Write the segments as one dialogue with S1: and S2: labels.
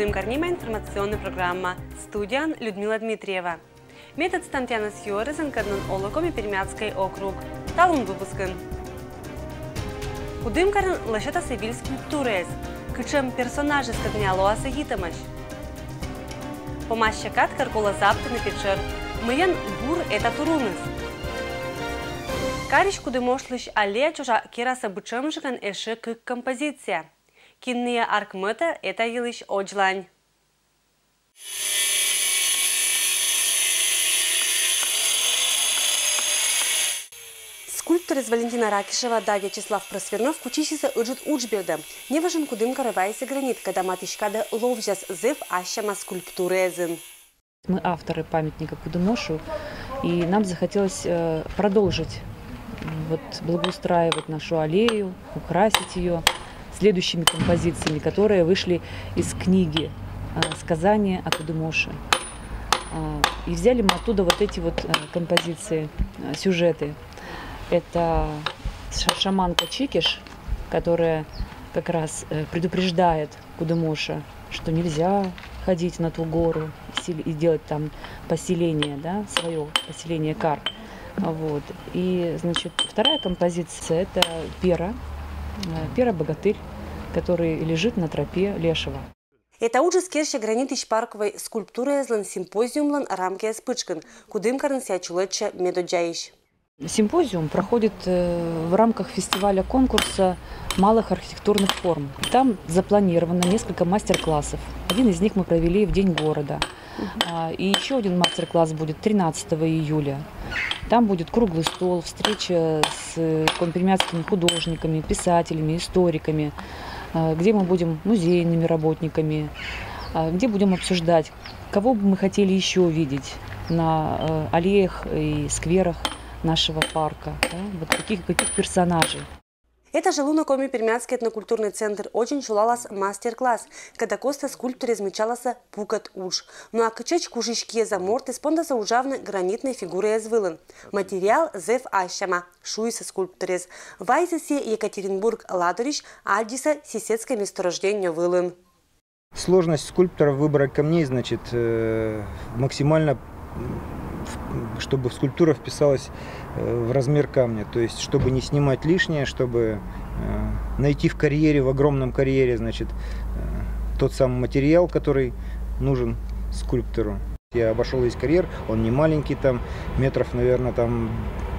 S1: Кудым-Карнима информационная программа. Студия Людмила Дмитриева. Метод Стантяна Сьорезен Карнан Олоком и Пермяцкий округ. Талун выпускан. Кудым-Карн лишета севиль скульптурез. Кычем персонажи скатняло асагитамаш. Помаща каткар кола заптаны печер. Мыян бур это туруныз. Кариш кудымошлыш але чужа кераса бычемжиган эше кык композиция. Кинния аркмыта это елыш оджлань. Скульптор из Валентина Ракишева да Вячеслав Просвернов кучищиса ыджит учберда. Не важен кудым каравайся гранит, когда матышкада ловжас зев ащама скульптуры эзин.
S2: Мы авторы памятника Кудымошу, и нам захотелось продолжить благоустраивать нашу аллею, украсить ее следующими композициями, которые вышли из книги «Сказания о Кудымоше». И взяли мы оттуда вот эти вот композиции, сюжеты. Это шаманка Чикиш, которая как раз предупреждает Кудымоша, что нельзя ходить на ту гору и делать там поселение, да, свое поселение Кар. Вот. И, значит, вторая композиция – это Пера-богатырь, который лежит на тропе Лешего.
S1: Это уже скерще гранит из парковой скульптуры злан симпозиумлан рамки спычкан, Кудым-Карн сячулетче медоджаиш.
S2: Симпозиум проходит в рамках фестиваля-конкурса малых архитектурных форм. Там запланировано несколько мастер-классов. Один из них мы провели в День города. И еще один мастер-класс будет 13 июля. Там будет круглый стол, встреча с пермяцкими художниками, писателями, историками, где мы будем музейными работниками, где будем обсуждать, кого бы мы хотели еще увидеть на аллеях и скверах нашего парка, да? Вот каких персонажей.
S1: Это же Лунокоми Пермяцкий этнокультурный центр очень чулалас мастер-класс, когда коста скульптуре измечалася пукат уж. Ну а качеч кужички за морты спондаса ужавны гранитной фигуры извылын. Материал зев ащама, шуйса скульптурез. Вайзесе Екатеринбург Ладорич, Альдиса сисецкое месторождение вылын.
S3: Сложность скульптора выбора камней, значит, максимально, чтобы скульптура вписалась в размер камня, то есть чтобы не снимать лишнее, чтобы найти в карьере, в огромном карьере, значит, тот самый материал, который нужен скульптору. Я обошел весь карьер, он не маленький, там метров, наверное, там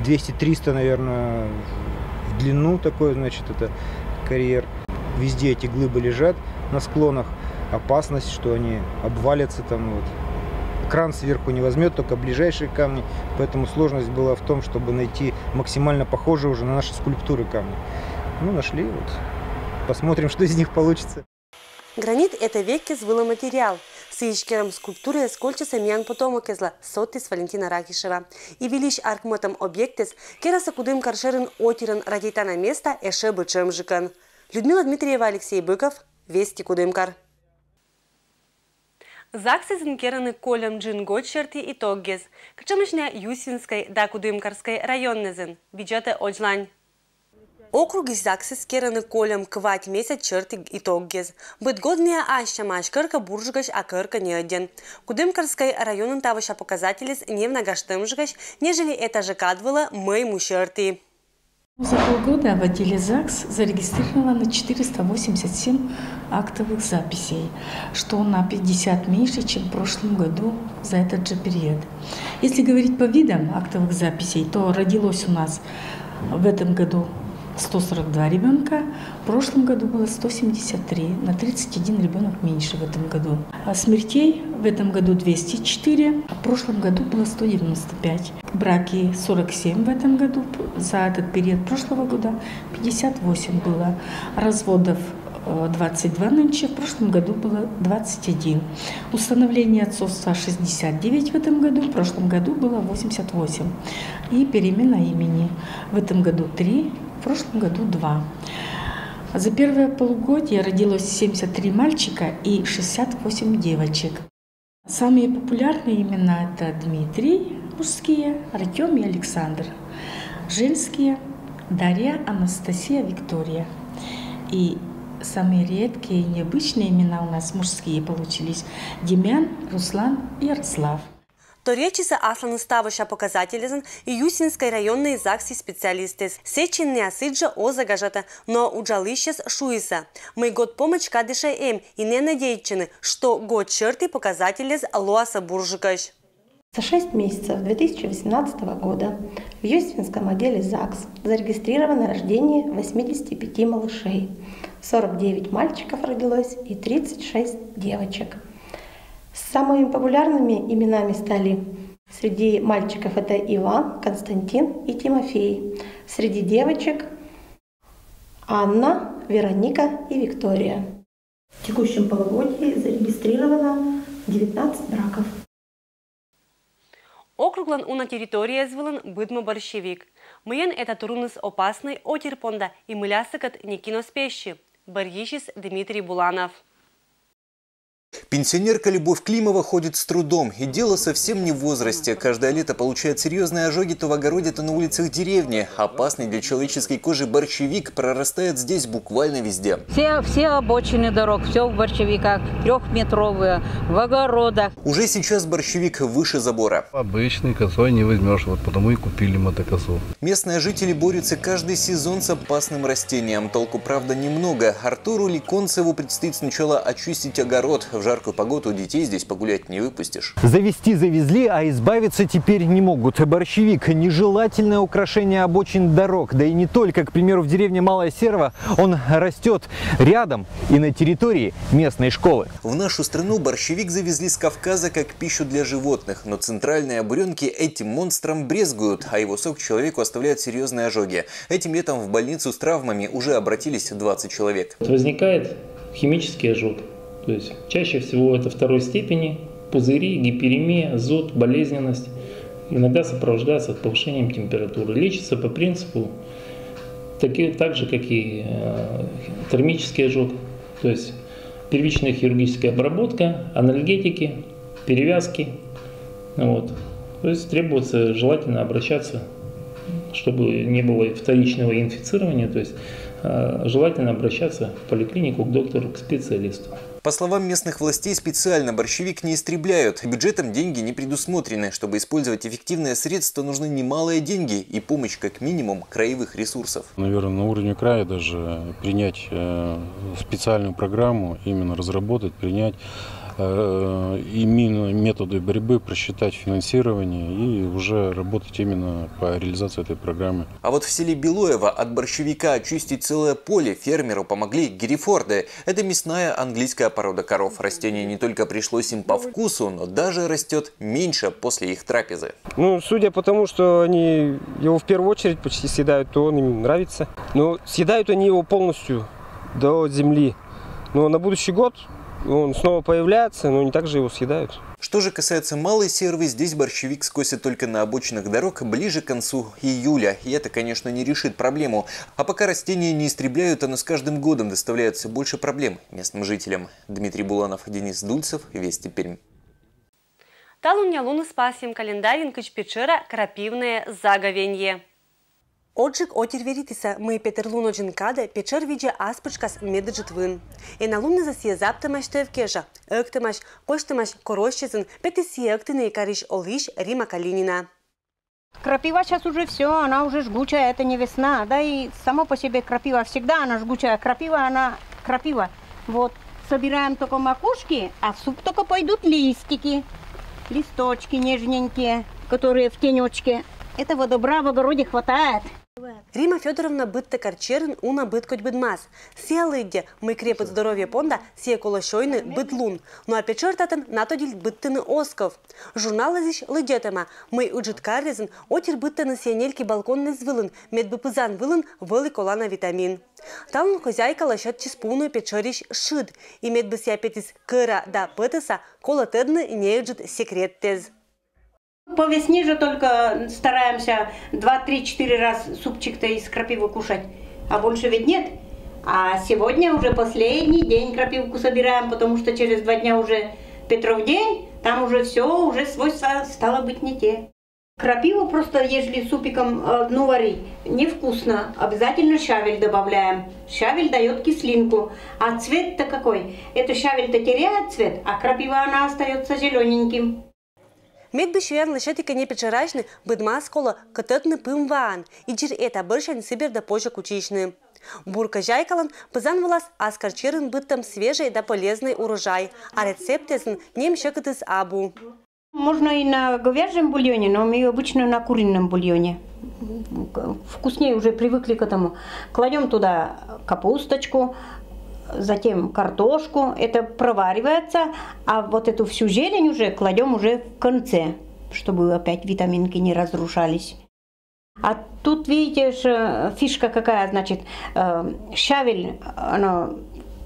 S3: 200-300, наверное, в длину такой, значит, это карьер. Везде эти глыбы лежат на склонах, опасность, что они обвалятся там вот. Кран сверху не возьмет, только ближайшие камни, поэтому сложность была в том, чтобы найти максимально похожие уже на наши скульптуры камни. Ну, нашли, вот. Посмотрим, что из них получится.
S1: Гранит – это веки звыло материал. С ичкером скульптуры скольчится мян потомок изла сотис Валентина Ракишева. И велищ аркмотом объектес, кераса кудым каршерен отиран радита на место эше бычемжикан. Людмила Дмитриева, Алексей Быков, Вести Кудымкар. Заксизен кераны колем джин гочерти и тоггез. Качамышня Юсинской да Кудымкарской районнезен. Бюджеты оджлань. Округ из Заксиз кераны колем квать месяц черти и тоггез. Быть годная ащамаш кырка буржгаш, а кырка не один. Кудымкарской районен тавыша показателес не в нагаштымжгаш, нежели это же кадвыла мы мущерти.
S4: За полгода в отделе ЗАГС зарегистрировано 487 актовых записей, что на 50 меньше, чем в прошлом году за этот же период. Если говорить по видам актовых записей, то родилось у нас в этом году 142 ребенка, в прошлом году было 173, на 31 ребенок меньше в этом году. А смертей в этом году 204, а в прошлом году было 195. Браки 47 в этом году, за этот период прошлого года 58 было. Разводов 22 нынче, в прошлом году было 21. Установление отцовства 69 в этом году, в прошлом году было 88. И перемена имени в этом году 3, в прошлом году 2. За первое полугодие родилось 73 мальчика и 68 девочек. Самые популярные имена – это Дмитрий, мужские, Артем и Александр. Женские – Дарья, Анастасия, Виктория. И самые редкие и необычные имена у нас мужские получились. Демьян, Руслан и Ярослав.
S1: То речи за асланы ставыша показателезен и Юсинской районной ЗАГСи специалистес. Сечин не осыджа о загажата, но уджалищес шуиса. Мы год помощь кадыша и не надеючены, что год черты показателез лоаса буржикаш.
S5: За 6 месяцев 2018 года в Юсинском отделе ЗАГС зарегистрировано рождение 85 малышей. 49 мальчиков родилось и 36 девочек. Самыми популярными именами стали среди мальчиков это Иван, Константин и Тимофей. Среди девочек Анна, Вероника и Виктория. В текущем полугодии зарегистрировано 19 браков.
S1: Округлан на территории звылан быдмо борщевик. Мыен это турунус опасный отерпонда и мылясыкат не киноспещи. Барьишис Дмитрий Буланов.
S6: Пенсионерка Любовь Климова ходит с трудом. И дело совсем не в возрасте. Каждое лето получает серьезные ожоги то в огороде, то на улицах деревни. Опасный для человеческой кожи борщевик прорастает здесь буквально везде.
S7: Все обочины дорог, все в борщевиках, 3-метровые, в огородах.
S6: Уже сейчас борщевик выше забора.
S8: Обычный косой не возьмешь, вот потому и купили мотокосу.
S6: Местные жители борются каждый сезон с опасным растением. Толку, правда, немного. Артуру Ликонцеву предстоит сначала очистить огород. В жаркую погоду детей здесь погулять не выпустишь.
S9: Завезли, а избавиться теперь не могут. Борщевик – нежелательное украшение обочин дорог. Да и не только, к примеру, в деревне Малая Серова он растет рядом и на территории местной школы.
S6: В нашу страну борщевик завезли с Кавказа как пищу для животных. Но центральные буренки этим монстром брезгуют, а его сок человеку оставляет серьезные ожоги. Этим летом в больницу с травмами уже обратились 20 человек.
S10: Возникает химический ожог. То есть чаще всего это второй степени, пузыри, гиперемия, зуд, болезненность. Иногда сопровождается повышением температуры. Лечится по принципу так же, как и термический ожог. То есть первичная хирургическая обработка, анальгетики, перевязки. Вот. То есть требуется желательно обращаться, чтобы не было вторичного инфицирования. То есть желательно обращаться в поликлинику к доктору, к специалисту.
S6: По словам местных властей, специально борщевик не истребляют. Бюджетом деньги не предусмотрены. Чтобы использовать эффективное средство, нужны немалые деньги и помощь как минимум краевых ресурсов.
S8: Наверное, на уровне края даже принять специальную программу, именно разработать, принять именно методы борьбы, просчитать финансирование и уже работать именно по реализации этой программы.
S6: А вот в селе Белоево от борщевика очистить целое поле фермеру помогли герефорды. Это мясная английская порода коров. Растение не только пришлось им по вкусу, но даже растет меньше после их трапезы.
S11: Судя по тому, что они его в первую очередь почти съедают, то он им нравится. Но съедают они его полностью до земли. Но на будущий год он снова появляется, но не так же его съедают.
S6: Что же касается Малой Сервы, здесь борщевик скосит только на обочинах дорог ближе к концу июля. И это, конечно, не решит проблему. А пока растения не истребляют, оно с каждым годом доставляет все больше проблем местным жителям. Дмитрий Буланов, Денис Дульцев, Вести Пермь.
S1: Талуня луны спасим календарин кычпечера крапивное заговенье. Отжиг отерверитиса мы Петерлуно джинкада печер виде аспочкас меджитвын. И на лунны засия заптамаш тевкежа, эктамаш, коштамаш корощезен, петисия эктыны кариш олиш Рима Калинина.
S7: Крапива сейчас уже все, она уже жгучая, это не весна. Да и само по себе крапива всегда она жгучая. Крапива, она крапива. Вот, собираем только макушки, а в суп только пойдут листики. Листочки нежненькие, которые в тенечке. Этого добра в огороде хватает.
S1: Рима Федоровна бытта карчерин уна быт коть быдмас. Сия лыдде мы крепот здоровье понда, сия колошойны быдлун. Ну а печертатын натодиль быттыны осков. Журнал здесь лыдетема. Мы уджит каррезен, отер быттыны сиенельки балконный звылын, медбыпызан вылын, вылы колана витамин. Там хозяйка лощет чиспуную печерищ шид. И медбысия петис кыра да пытыса, кола тыдны не уджит секрет тез.
S7: По весне же только стараемся 2-3-4 раз супчик-то из крапивы кушать, а больше ведь нет. А сегодня уже последний день крапивку собираем, потому что через 2 дня уже Петров день, там уже все, уже свойства стало быть не те. Крапиву просто, если супиком варить, невкусно. Обязательно щавель добавляем. Щавель дает кислинку. А цвет-то какой? Это щавель-то теряет цвет, а крапива она остается зелененьким.
S1: Медбищуян лишетика не печерачны, быдма скола катетны пымван. И джир это быршань сыбер да позже кучичны. Бурка жайкалан пызанвалас аскарчирын быттам свежий да полезный урожай. А рецептесн нем щекотыс абу.
S7: Можно и на говяжьем бульоне, но мы обычно на курином бульоне. Вкуснее уже привыкли к этому. Кладем туда капусточку, затем картошку. Это проваривается, а вот эту всю зелень уже кладем уже в конце, чтобы опять витаминки не разрушались. А тут, видите, фишка какая, значит, щавель, она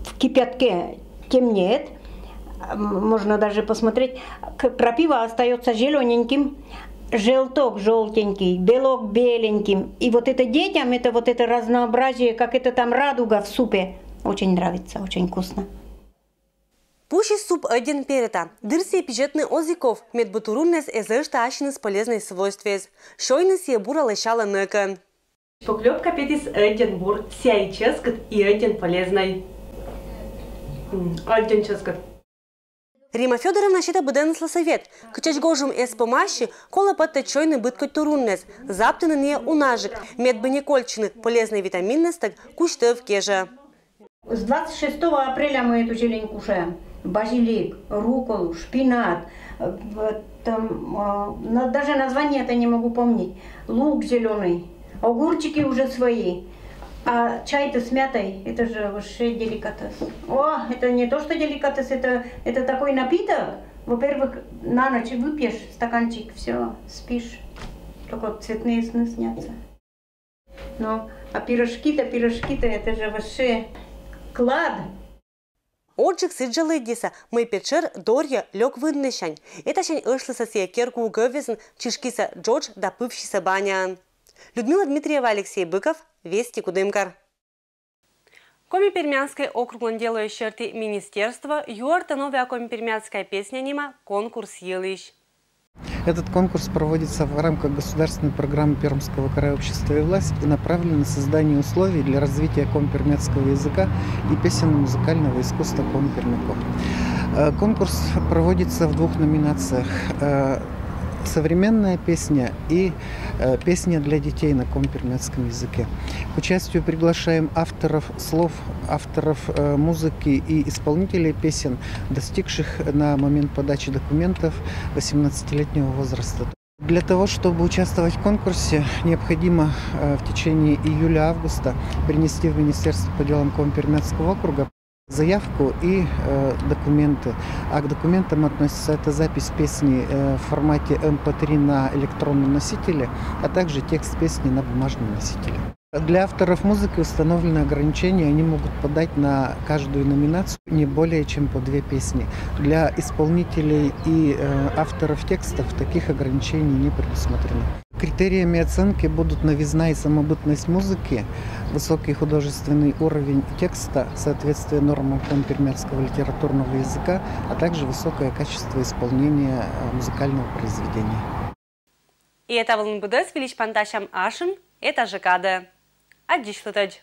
S7: в кипятке темнеет. Можно даже посмотреть, крапива остается зелененьким, желток желтенький, белок беленьким. И вот это детям, это вот это разнообразие, как это там радуга в супе, очень нравится, очень вкусно.
S1: Пуши суп один перета. Дырси пижетный озиков, медбутуруннес эзэшта ашинес полезной свойствез. Шойнес бура лещала нэка. Поклёпка петис один бур, сяй ческот и один полезной. Один ческот. Рима Федоровна считает беденсла совет. Качать гожум эс помощи, кола подтечойный быткоть туруннес. Заптыны не унажик, медбаникольчины, полезный витаминнесток, куштев кежа.
S7: С 26 апреля мы эту зелень кушаем. Базилик, рукколу, шпинат. Там, даже название это не могу помнить. Лук зеленый, огурчики уже свои. А чай-то с мятой, это же вообще деликатес. О, это не то, что деликатес, это такой напиток. Во-первых, на ночь выпьешь стаканчик, все, спишь. Только цветные сны снятся. Ну, а пирожки-то, это же вообще клад.
S1: Отжик сиджалы диса, мой печер дорья лёг выннышань. Это шань ышлыса сия керку гövезн, чишкиса Джордж да пывщиса баня. Людмила Дмитриева, Алексей Быков, Вести Кудымкар. Коми Пермянской округлон делающей министерство, юарта новая коми пермянская песня нема конкурс елыш.
S12: Этот конкурс проводится в рамках государственной программы Пермского края «Общество и власть» и направлен на создание условий для развития коми-пермяцкого языка и песенно-музыкального искусства коми-пермяков. Конкурс проводится в двух номинациях: современная песня и песня для детей на коми-пермяцком языке. К участию приглашаем авторов слов, авторов музыки и исполнителей песен, достигших на момент подачи документов 18-летнего возраста. Для того, чтобы участвовать в конкурсе, необходимо в течение июля-августа принести в Министерство по делам коми-пермяцкого округа заявку и документы. А к документам относится эта запись песни в формате MP3 на электронном носителе, а также текст песни на бумажном носителе. Для авторов музыки установлены ограничения, они могут подать на каждую номинацию не более чем по 2 песни. Для исполнителей и авторов текстов таких ограничений не предусмотрено. Критериями оценки будут новизна и самобытность музыки, высокий художественный уровень текста, соответствие нормам коми-пермяцкого литературного языка, а также высокое качество исполнения музыкального произведения.
S1: И это был МБД с Велич Панташем Ашин, это ЖКД. Аддишлытач.